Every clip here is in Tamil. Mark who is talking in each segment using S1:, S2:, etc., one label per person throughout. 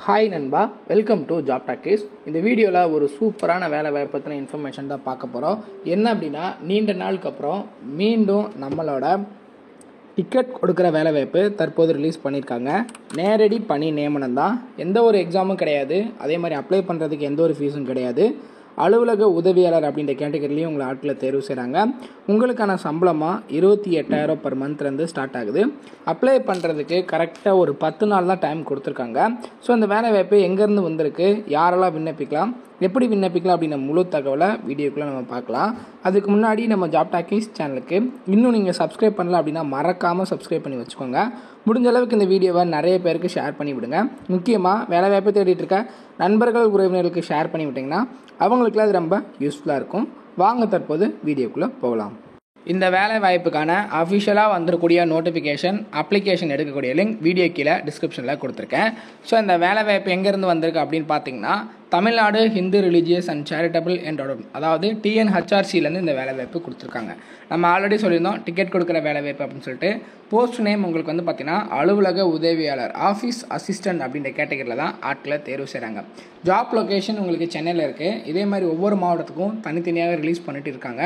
S1: ஹாய் நண்பா, வெல்கம் டு ஜாப் டாக்கீஸ். இந்த வீடியோவில் ஒரு சூப்பரான வேலை வாய்ப்பு பற்றின இன்ஃபர்மேஷன் தான் பார்க்க போகிறோம். என்ன அப்படின்னா, நீண்ட நாளுக்கு அப்புறம் மீண்டும் நம்மளோட டிக்கெட் கொடுக்குற வேலை வாய்ப்பு தற்போது ரிலீஸ் பண்ணியிருக்காங்க. நேரடி பணி நியமனம் தான், எந்த ஒரு எக்ஸாமும் கிடையாது. அதே மாதிரி அப்ளை பண்ணுறதுக்கு எந்த ஒரு ஃபீஸும் கிடையாது. அலுவலக உதவியாளர் அப்படின்ற கேட்டகரிலையும் உங்களை ஆட்களை தேர்வு செய்கிறாங்க. உங்களுக்கான சம்பளமாக 28,000 பர் மந்த்லேருந்து ஸ்டார்ட் ஆகுது. அப்ளை பண்ணுறதுக்கு கரெக்டாக ஒரு 10 நாள் தான் டைம் கொடுத்துருக்காங்க. ஸோ அந்த வேலை வாய்ப்பு எங்கேருந்து வந்திருக்கு, யாரெல்லாம் விண்ணப்பிக்கலாம், எப்படி விண்ணப்பிக்கலாம் அப்படின்ற முழு தகவலை வீடியோக்குள்ளே நம்ம பார்க்கலாம். அதுக்கு முன்னாடி நம்ம ஜாப் டாக்கீஸ் சேனலுக்கு இன்னும் நீங்கள் சப்ஸ்கிரைப் பண்ணல அப்படின்னா மறக்காமல் சப்ஸ்கிரைப் பண்ணி வச்சுக்கோங்க. முடிஞ்ச அளவுக்கு இந்த வீடியோவை நிறைய பேருக்கு ஷேர் பண்ணி விடுங்க. முக்கியமாக வேலை வாய்ப்பு தேடிட்டு இருக்க நண்பர்கள் உறவினர்களுக்கு ஷேர் பண்ணி விட்டிங்கன்னா அவங்களுக்குலாம் அது ரொம்ப யூஸ்ஃபுல்லாக இருக்கும். வாங்க தற்போது வீடியோக்குள்ளே போகலாம். இந்த வேலை வாய்ப்புக்கான அஃபிஷியலாக வந்துடக்கூடிய நோட்டிஃபிகேஷன், அப்ளிகேஷன் எடுக்கக்கூடிய லிங்க் வீடியோ கீழே டிஸ்கிரிப்ஷனில் கொடுத்துருக்கேன். ஸோ இந்த வேலை வாய்ப்பு எங்கேருந்து வந்திருக்கு அப்படின்னு பார்த்தீங்கன்னா, Tamil Nadu Hindu religious and charitable endowment, அதாவது TNHRCலேருந்து இந்த வேலை வாய்ப்பு கொடுத்துருக்காங்க. நம்ம ஆல்ரெடி சொல்லியிருந்தோம் டிக்கெட் கொடுக்குற வேலை வாய்ப்பு அப்படின்னு சொல்லிட்டு. போஸ்ட் நேம் உங்களுக்கு வந்து பார்த்தீங்கன்னா அலுவலக உதவியாளர், ஆஃபீஸ் அசிஸ்டன்ட் அப்படின்ற கேட்டகரியில் தான் ஆட்களை தேர்வு செய்கிறாங்க. ஜாப் லொக்கேஷன் உங்களுக்கு சென்னையில் இருக்குது. இதே மாதிரி ஒவ்வொரு மாவட்டத்துக்கும் தனித்தனியாக ரிலீஸ் பண்ணிட்டு இருக்காங்க.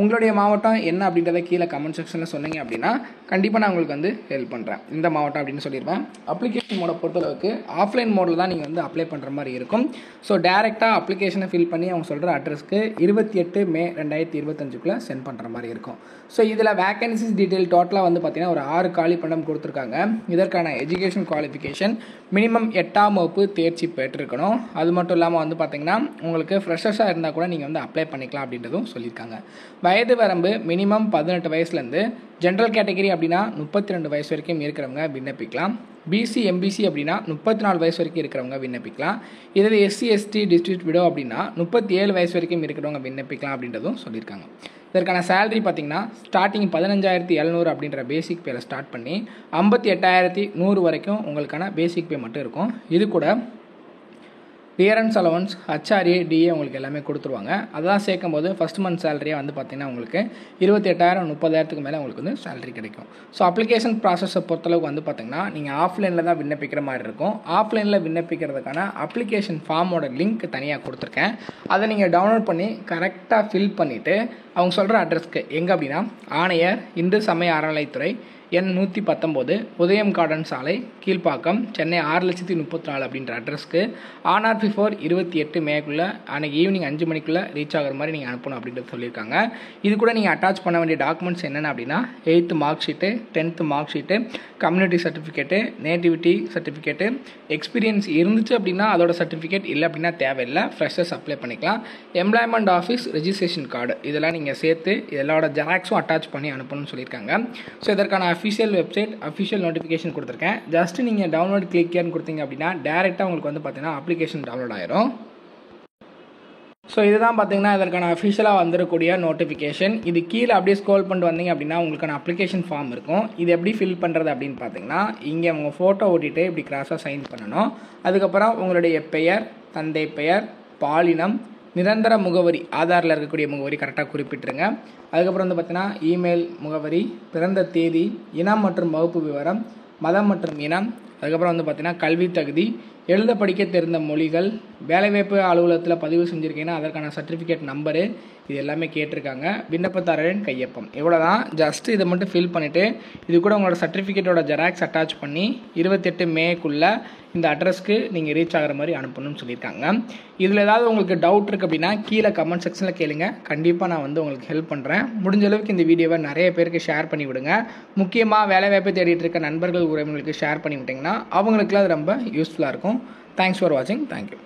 S1: உங்களுடைய மாவட்டம் என்ன அப்படின்றத கீழே கமெண்ட் செக்ஷனில் சொன்னீங்க அப்படின்னா கண்டிப்பாக நான் உங்களுக்கு வந்து ஹெல்ப் பண்ணுறேன். இந்த மாவட்டம் அப்படின்னு சொல்லிடுவேன். அப்ளிகேஷன் மோட பொறுத்தளவுக்கு ஆஃப்லைன் மோடில் தான் நீங்கள் வந்து அப்ளை பண்ணுற மாதிரி இருக்கும். ஸோ டேரெக்டாக அப்ளிகேஷனை ஃபில் பண்ணி அவங்க சொல்கிற அட்ரஸ்க்கு 28 மே 2025 சென்ட் பண்ணுற மாதிரி இருக்கும். ஸோ இதில் வேகன்சிஸ் டீட்டெயில் டோட்டலாக வந்து பார்த்தீங்கன்னா ஒரு 6 காலி பணம் கொடுத்துருக்காங்க. இதற்கான எஜுகேஷன் குவாலிஃபிகேஷன் மினிமம் 8ஆம் வகுப்பு தேர்ச்சி பெற்றிருக்கணும். அது மட்டும் இல்லாமல் வந்து பார்த்தீங்கன்னா உங்களுக்கு ஃப்ரெஷர்ஸாக இருந்தால் கூட நீங்கள் வந்து அப்ளை பண்ணிக்கலாம் அப்படின்றதும் சொல்லியிருக்காங்க. வயது வரம்பு மினிமம் 18 வயசுலேருந்து, ஜென்ரல் கேட்டகரி அப்படின்னா 32 வயசு வரைக்கும் இருக்கிறவங்க விண்ணப்பிக்கலாம். பிசி எம்பிசி அப்படின்னா 34 வயசு வரைக்கும் இருக்கிறவங்க விண்ணப்பிக்கலாம். இதே SC ST டிஸ்ட்ரிக்ட் விடோ அப்படின்னா 37 வயசு வரைக்கும் இருக்கிறவங்க விண்ணப்பிக்கலாம் அப்படின்றதும் சொல்லியிருக்காங்க. இதற்கான சேலரி பார்த்தீங்கன்னா ஸ்டார்டிங் 15,700 அப்படின்ற பேசிக் பேல ஸ்டார்ட் பண்ணி 58,100 வரைக்கும் உங்களுக்கான பேசிக் பே மட்டும் இருக்கும். இது கூட கிளியரன்ஸ் அலவன்ஸ், HRA, DA உங்களுக்கு எல்லாமே கொடுத்துருவாங்க. அதெல்லாம் சேர்க்கும் போது ஃபஸ்ட் மந்த் சேலரியாக வந்து பார்த்தீங்கன்னா உங்களுக்கு 28,000 30,000க்கு மேலே உங்களுக்கு வந்து சேலரி கிடைக்கும். ஸோ அப்ளிகேஷன் ப்ராசஸை பொறுத்தளவுக்கு வந்து பார்த்தீங்கன்னா நீங்கள் ஆஃப்லைனில் தான் விண்ணப்பிக்கிற மாதிரி இருக்கும். ஆஃப்லைனில் விண்ணப்பிக்கிறதுக்கான அப்ளிகேஷன் ஃபார்மோட லிங்க் தனியாக கொடுத்துருக்கேன். அதை நீங்கள் டவுன்லோட் பண்ணி கரெக்டாக ஃபில் பண்ணிவிட்டு அவங்க சொல்கிற அட்ரஸ்க்கு, எங்கே அப்படின்னா ஆணையர் இந்து சமய அறநிலைத்துறை, எண் 119, உதயம் கார்டன் சாலை, கீழ்ப்பாக்கம், சென்னை 6,34,000 அப்படின்ற அட்ரஸ்க்கு ஆன் ஆர் பிஃபோர் 28 மேக்குள்ளே அன்றைக்கி ஈவினிங் 5 மணிக்குள்ளே ரீச் ஆகிற மாதிரி நீங்கள் அனுப்பணும் அப்படின்றது சொல்லியிருக்காங்க. இது கூட நீங்கள் அட்டாச் பண்ண வேண்டிய டாக்குமெண்ட்ஸ் என்னென்ன அப்படின்னா 8th mark sheet, 10th mark sheet, community certificate, nativity certificate, experience இருந்துச்சு அப்படின்னா அதோட சர்டிஃபிகேட், இல்லை அப்படின்னா தேவையில்லை, ஃப்ரெஷர்ஸ் அப்ளை பண்ணிக்கலாம். எம்ப்ளாய்மெண்ட் ஆஃபீஸ் ரெஜிஸ்ட்ரேஷன் கார்டு இதெல்லாம் நீங்கள் சேர்த்து இதோட ஜெராக்ஸும் அட்டாச் பண்ணி அனுப்பணும்னு சொல்லியிருக்காங்க. ஸோ இதற்கான அஃபிஷியல் வெப்சைட், அஃபிஷியல் நோட்டிஃபிகேஷன் கொடுத்துருக்கேன். ஜஸ்ட் நீங்கள் டவுன்லோட் கிளிக்னு கொடுத்தீங்க அப்படின்னா டேரெக்டாக உங்களுக்கு வந்து பார்த்தீங்கன்னா அப்ளிகேஷன் டவுன்லோட் ஆயிரும். ஸோ இதுதான் பார்த்தீங்கன்னா இதற்கான அஃபிஷியலாக வந்துடக்கூடிய நோட்டிஃபிகேஷன். இது கீழே அப்படியே ஸ்க்ரோல் பண்ணிட்டு வந்தீங்க அப்படின்னா உங்களுக்கான அப்ளிகேஷன் ஃபார்ம் இருக்கும். இது எப்படி ஃபில் பண்ணுறது அப்படின்னு பார்த்தீங்கன்னா, இங்கே உங்கள் ஃபோட்டோ ஓட்டிட்டு இப்படி கிராஸாக சைன் பண்ணணும். அதுக்கப்புறம் உங்களுடைய பெயர், தந்தை பெயர், பாலினம், நிரந்தர முகவரி, ஆதாரில் இருக்கக்கூடிய முகவரி கரெக்டாக குறிப்பிட்டுருங்க. அதுக்கப்புறம் வந்து பார்த்தீங்கன்னா இமெயில் முகவரி, பிறந்த தேதி, இனம் மற்றும் வகுப்பு விவரம், மதம் மற்றும் இனம், அதுக்கப்புறம் வந்து பார்த்தீங்கன்னா கல்வி தகுதி, எழுத படிக்க தெரிந்த மொழிகள், வேலைவாய்ப்பு அலுவலகத்தில் பதிவு செஞ்சுருக்கீங்கன்னா அதற்கான சர்டிஃபிகேட் நம்பரு, இது எல்லாமே கேட்டிருக்காங்க. விண்ணப்பதாரரின் கையொப்பம், இவ்வளோ தான். ஜஸ்ட்டு இதை மட்டும் ஃபில் பண்ணிவிட்டு இது கூட உங்களோட சர்டிஃபிகேட்டோட ஜெராக்ஸ் அட்டாச் பண்ணி 28 மேக்குள்ளே இந்த அட்ரஸ்க்கு நீங்கள் ரீச் ஆகிற மாதிரி அனுப்பணும்னு சொல்லியிருக்காங்க. இதில் ஏதாவது உங்களுக்கு டவுட் இருக்குது அப்படின்னா கீழே கமெண்ட் செக்ஷனில் கேளுங்க. கண்டிப்பாக நான் வந்து உங்களுக்கு ஹெல்ப் பண்ணுறேன். முடிஞ்ச அளவுக்கு இந்த வீடியோவை நிறைய பேருக்கு ஷேர் பண்ணி விடுங்க. முக்கியமாக வேலைவாய்ப்பு தேடிட்டு இருக்க நண்பர்கள் உறவினர்களுக்கு ஷேர் பண்ணி விட்டிங்கன்னா அவங்களுக்குலாம் அது ரொம்ப யூஸ்ஃபுல்லாக இருக்கும். தேங்க்ஸ் ஃபார் வாட்சிங். தேங்க்யூ.